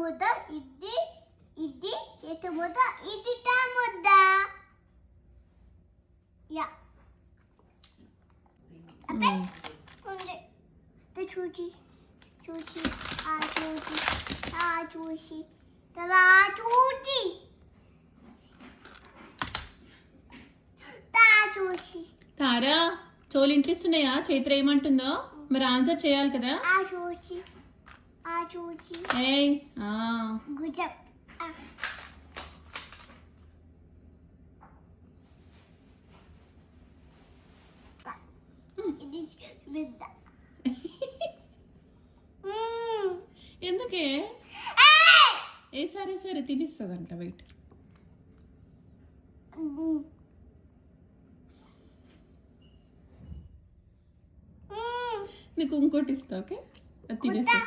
ముద్ద ఇది ఇది చేతి ముద్ద ఇది తా ముద్ద యా అబ్బే ఉంది చూచి చూచి ఆ చూచి ఆ చూచి తలా చూచి తా చూచి తారా చోలు వినిపిస్తున్నాయా? చైత్ర ఏమంటుందో మరి ఆన్సర్ చేయాలి కదా. ఆ చూచి ఏయ్ గుజం ఇది బిడ్డ ఎందుకే? ఏ సరే తినిస్తుందంట వెయిట్. నీకు ఇంకోటి ఇస్తా, ఓకే? అది తినేసి